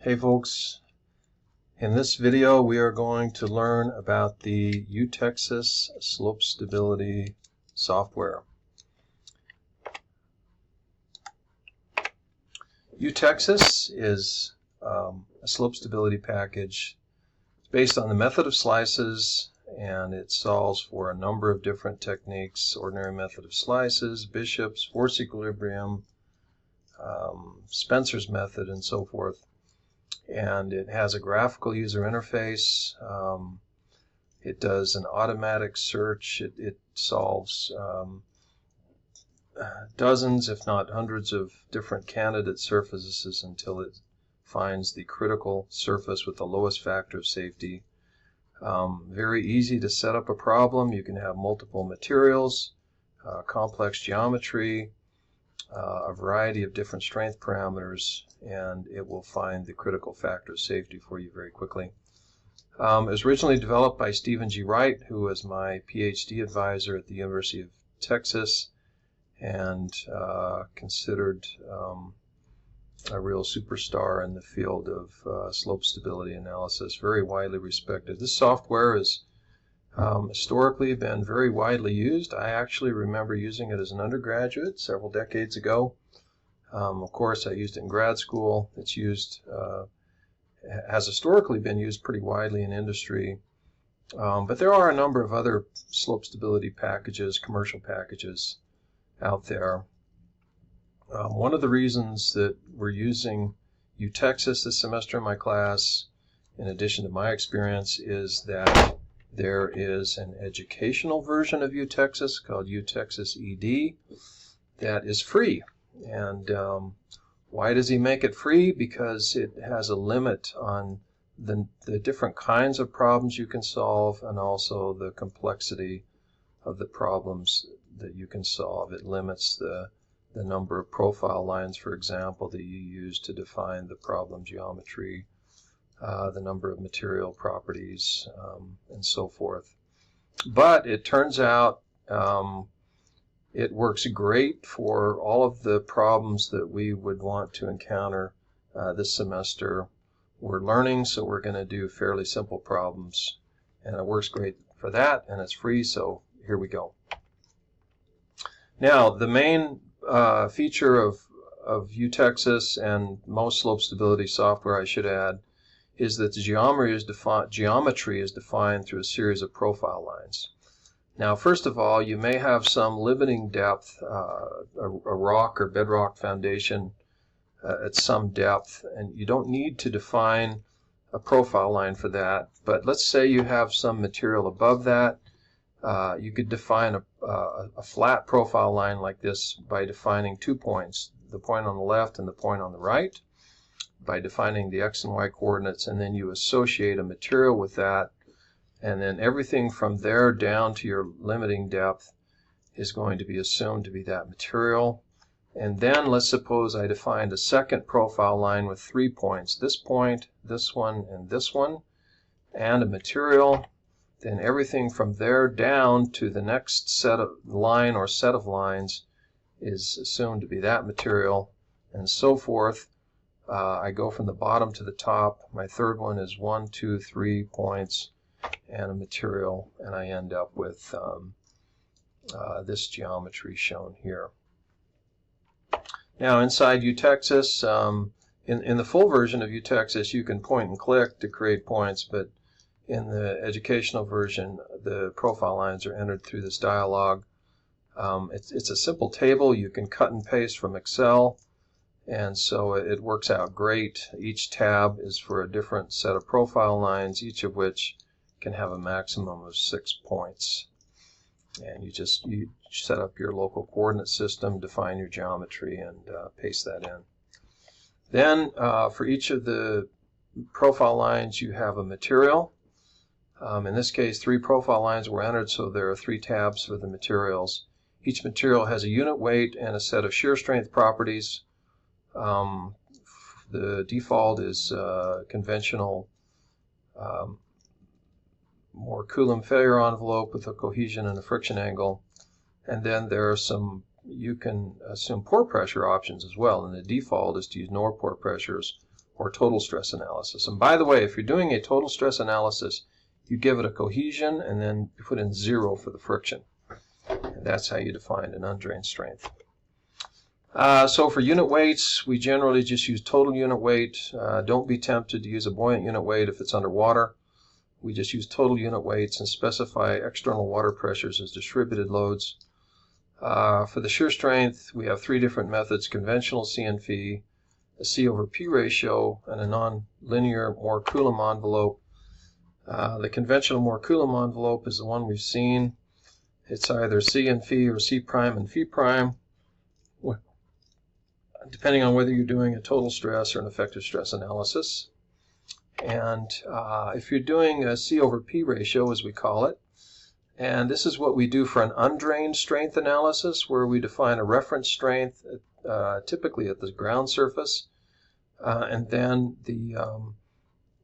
Hey folks, in this video we are going to learn about the utexas slope stability software. Utexas is a slope stability package. It's based on the method of slices, and it solves for a number of different techniques: ordinary method of slices, Bishop's, force equilibrium, Spencer's method, and so forth. And it has a graphical user interface. It does an automatic search. It solves dozens, if not hundreds, of different candidate surfaces until it finds the critical surface with the lowest factor of safety. Very easy to set up a problem. You can have multiple materials, complex geometry, a variety of different strength parameters, and it will find the critical factor of safety for you very quickly. It was originally developed by Stephen G. Wright, who was my PhD advisor at the University of Texas, and considered a real superstar in the field of slope stability analysis, very widely respected. This software has historically been very widely used. I actually remember using it as an undergraduate several decades ago. Of course, I used it in grad school. It's used, has historically been used pretty widely in industry. But there are a number of other slope stability packages, commercial packages out there. One of the reasons that we're using utexas this semester in my class, in addition to my experience, is that there is an educational version of utexas called utexas ED that is free. And why does he make it free? Because it has a limit on the different kinds of problems you can solve, and also the complexity of the problems that you can solve. It limits the number of profile lines, for example, that you use to define the problem geometry, the number of material properties, and so forth. But it turns out it works great for all of the problems that we would want to encounter this semester. We're learning, so we're going to do fairly simple problems, and it works great for that, and it's free, so here we go. Now, the main feature of utexas and most slope stability software, I should add, is that the geometry is defined through a series of profile lines. Now, first of all, you may have some limiting depth, a rock or bedrock foundation at some depth, and you don't need to define a profile line for that. But let's say you have some material above that. You could define a flat profile line like this by defining 2 points, the point on the left and the point on the right, by defining the x and y coordinates, and then you associate a material with that, and then everything from there down to your limiting depth is going to be assumed to be that material. And then let's suppose I defined a second profile line with 3 points, this point, this one, and this one, and a material. Then everything from there down to the next set of line or set of lines is assumed to be that material, and so forth. I go from the bottom to the top. My third one is 1, 2, 3 points and a material, and I end up with this geometry shown here. Now, inside utexas, in the full version of utexas, you can point and click to create points, but in the educational version, the profile lines are entered through this dialog. It's a simple table. You can cut and paste from Excel, and so it works out great. Each tab is for a different set of profile lines, each of which can have a maximum of 6 points. And you set up your local coordinate system, define your geometry, and paste that in. Then for each of the profile lines, you have a material. In this case, 3 profile lines were entered, so there are 3 tabs for the materials. Each material has a unit weight and a set of shear strength properties. The default is conventional, more Coulomb failure envelope with a cohesion and a friction angle. And then there are some, you can assume pore pressure options as well, and the default is to use no pore pressures or total stress analysis. And by the way, if you're doing a total stress analysis, you give it a cohesion and then you put in 0 for the friction. And that's how you define an undrained strength. So for unit weights, we generally just use total unit weight. Don't be tempted to use a buoyant unit weight if it's underwater. We just use total unit weights and specify external water pressures as distributed loads. For the shear strength, we have 3 different methods: conventional C and phi, a C over P ratio, and a non-linear Mohr Coulomb envelope. The conventional Mohr Coulomb envelope is the one we've seen. It's either C and phi or C prime and phi prime, depending on whether you're doing a total stress or an effective stress analysis. And if you're doing a C over P ratio, as we call it, and this is what we do for an undrained strength analysis, where we define a reference strength typically at the ground surface, and then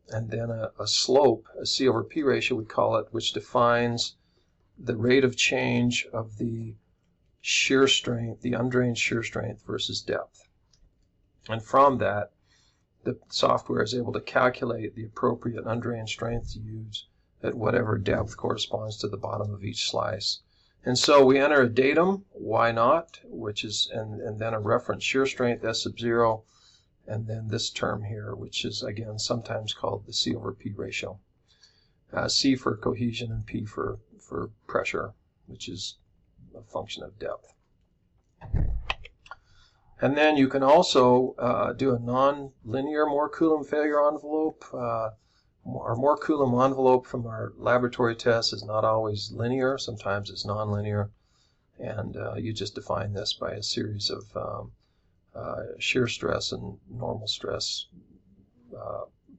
a slope, a C over P ratio we call it, which defines the rate of change of the shear strength, the undrained shear strength versus depth. And from that, the software is able to calculate the appropriate undrained strength to use at whatever depth corresponds to the bottom of each slice. And so we enter a datum, y naught, which is, and then a reference shear strength, S sub 0, and then this term here, which is again sometimes called the C over P ratio. C for cohesion and P for pressure, which is a function of depth. And then you can also do a non-linear Mohr Coulomb failure envelope. Our Mohr Coulomb envelope from our laboratory tests is not always linear. Sometimes it's non-linear. And you just define this by a series of shear stress and normal stress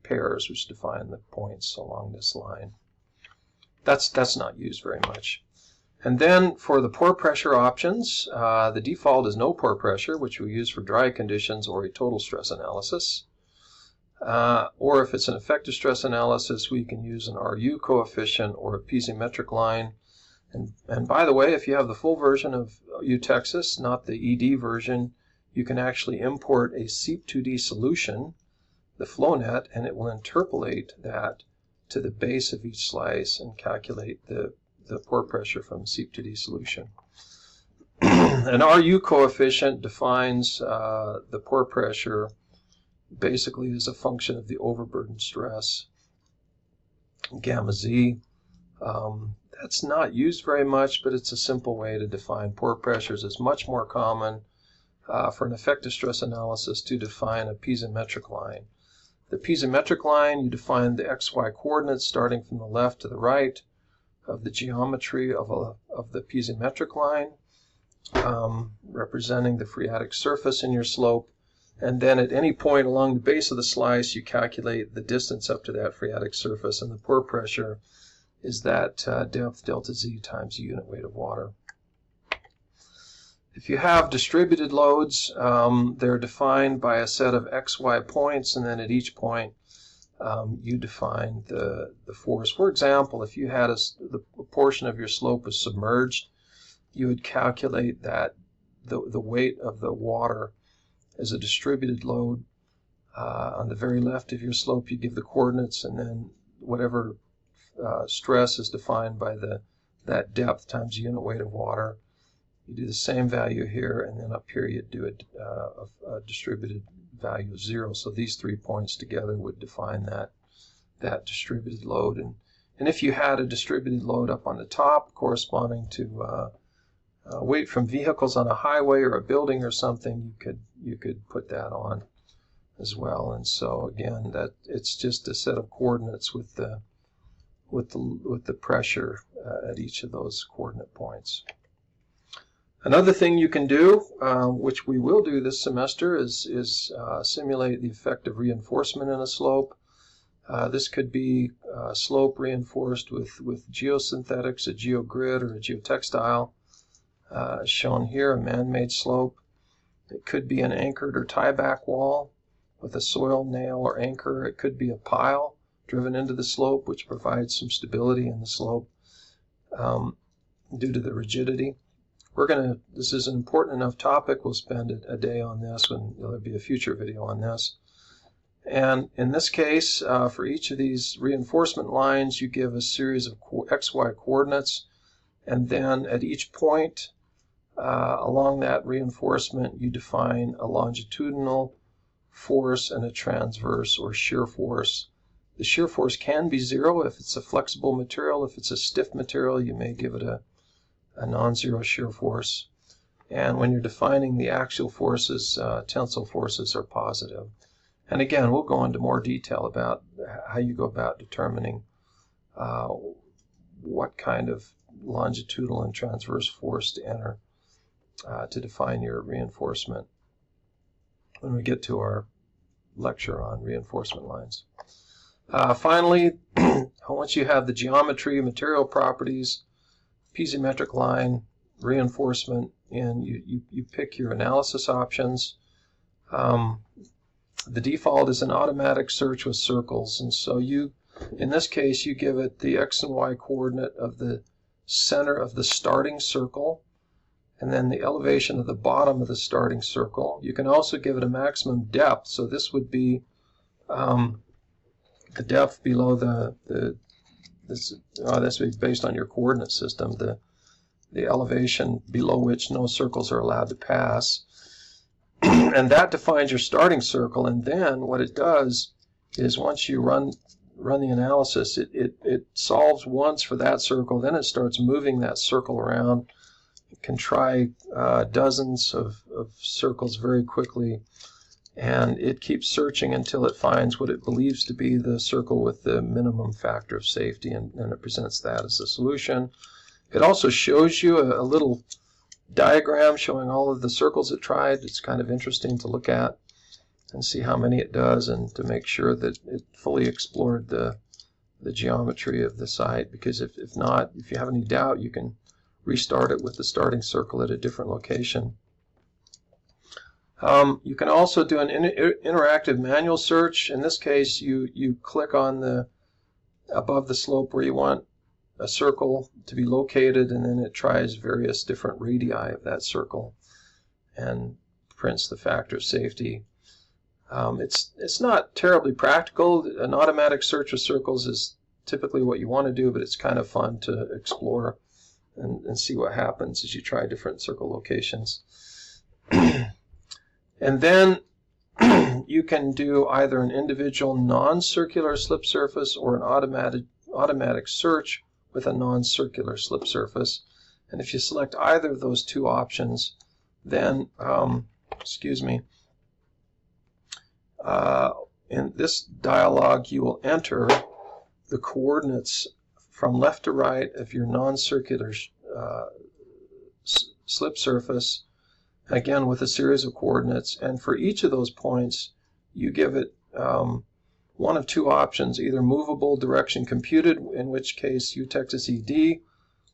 pairs, which define the points along this line. That's not used very much. And then for the pore pressure options, the default is no pore pressure, which we use for dry conditions or a total stress analysis. Or if it's an effective stress analysis, we can use an RU coefficient or a piezometric line. And by the way, if you have the full version of utexas, not the ED version, you can actually import a SEEP2D solution, the FlowNet, and it will interpolate that to the base of each slice and calculate the pore pressure from SEEP2D solution. An RU coefficient defines the pore pressure basically as a function of the overburden stress, gamma Z. That's not used very much, but it's a simple way to define pore pressures. It's much more common for an effective stress analysis to define a piezometric line. The piezometric line, you define the XY coordinates starting from the left to the right of the geometry of the piezometric line, representing the phreatic surface in your slope. And then at any point along the base of the slice, you calculate the distance up to that phreatic surface, and the pore pressure is that depth delta Z times the unit weight of water. If you have distributed loads, they're defined by a set of XY points, and then at each point you define the force. For example, if you had a portion of your slope was submerged, you would calculate that the weight of the water as a distributed load. On the very left of your slope, you give the coordinates, and then whatever stress is defined by that depth times the unit weight of water. You do the same value here, and then up here you do a distributed value of 0. So these 3 points together would define that distributed load. And if you had a distributed load up on the top corresponding to weight from vehicles on a highway or a building or something, you could put that on as well. And so again, that it's just a set of coordinates with the pressure at each of those coordinate points. Another thing you can do, which we will do this semester, is simulate the effect of reinforcement in a slope. This could be slope reinforced with geosynthetics, a geogrid, or a geotextile. Shown here, a man-made slope. It could be an anchored or tie-back wall with a soil nail or anchor. It could be a pile driven into the slope, which provides some stability in the slope due to the rigidity. This is an important enough topic, we'll spend a day on this, and there'll be a future video on this. And in this case, for each of these reinforcement lines, you give a series of XY coordinates, and then at each point along that reinforcement, you define a longitudinal force and a transverse or shear force. The shear force can be 0 if it's a flexible material. If it's a stiff material, you may give it a non-zero shear force. And when you're defining the axial forces, tensile forces are positive. And again, we'll go into more detail about how you go about determining what kind of longitudinal and transverse force to enter to define your reinforcement when we get to our lecture on reinforcement lines. Finally, once you have the geometry, material properties, piezometric line, reinforcement, and you pick your analysis options. The default is an automatic search with circles, and so in this case, you give it the x and y coordinate of the center of the starting circle, and then the elevation of the bottom of the starting circle. You can also give it a maximum depth, so this would be the depth below this would be based on your coordinate system, the elevation below which no circles are allowed to pass. And that defines your starting circle, and then what it does is once you run the analysis, it solves once for that circle, then it starts moving that circle around. It can try dozens of circles very quickly, and it keeps searching until it finds what it believes to be the circle with the minimum factor of safety, and it presents that as a solution. It also shows you a little diagram showing all of the circles it tried. It's kind of interesting to look at and see how many it does, and to make sure that it fully explored the geometry of the site, because if not, if you have any doubt, you can restart it with the starting circle at a different location. You can also do an interactive manual search. In this case, you click on above the slope where you want a circle to be located, and then it tries various different radii of that circle and prints the factor of safety. It's not terribly practical. An automatic search of circles is typically what you want to do, but it's kind of fun to explore and see what happens as you try different circle locations. And then you can do either an individual non-circular slip surface or an automatic search with a non-circular slip surface. And if you select either of those two options, then, in this dialog, you will enter the coordinates from left to right of your non-circular slip surface, again with a series of coordinates. And for each of those points, you give it one of two options: either movable direction computed, in which case utexas ED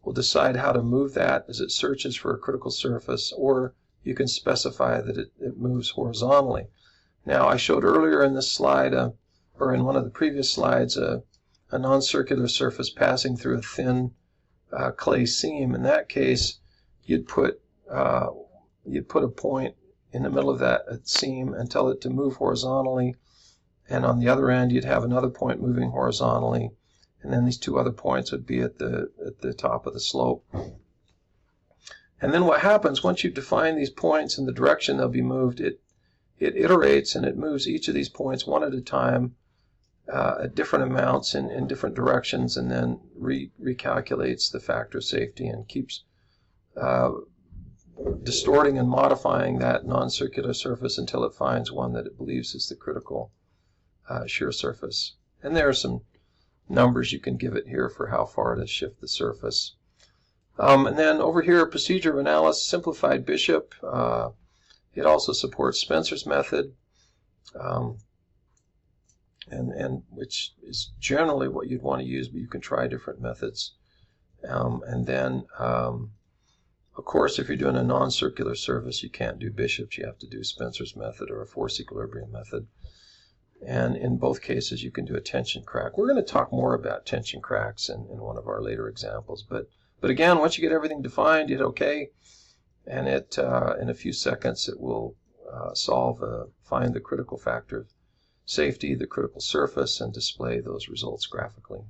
will decide how to move that as it searches for a critical surface, or you can specify that it moves horizontally. Now, I showed earlier in this slide, or in one of the previous slides, a non-circular surface passing through a thin clay seam. In that case, you'd put a point in the middle of that seam and tell it to move horizontally, and on the other end you'd have another point moving horizontally, and then these two other points would be at the top of the slope. And then what happens once you define these points and the direction they'll be moved, it iterates and it moves each of these points one at a time at different amounts in different directions, and then recalculates the factor of safety and keeps distorting and modifying that non-circular surface until it finds one that it believes is the critical shear surface. And there are some numbers you can give it here for how far to shift the surface. And then over here, procedure of analysis, simplified Bishop. It also supports Spencer's method, and which is generally what you'd want to use, but you can try different methods. And then, of course, if you're doing a non-circular surface, you can't do Bishop's. You have to do Spencer's method or a force equilibrium method. And in both cases, you can do a tension crack. We're going to talk more about tension cracks in one of our later examples. But again, once you get everything defined, you hit OK, and in a few seconds it will find the critical factor of safety, the critical surface, and display those results graphically.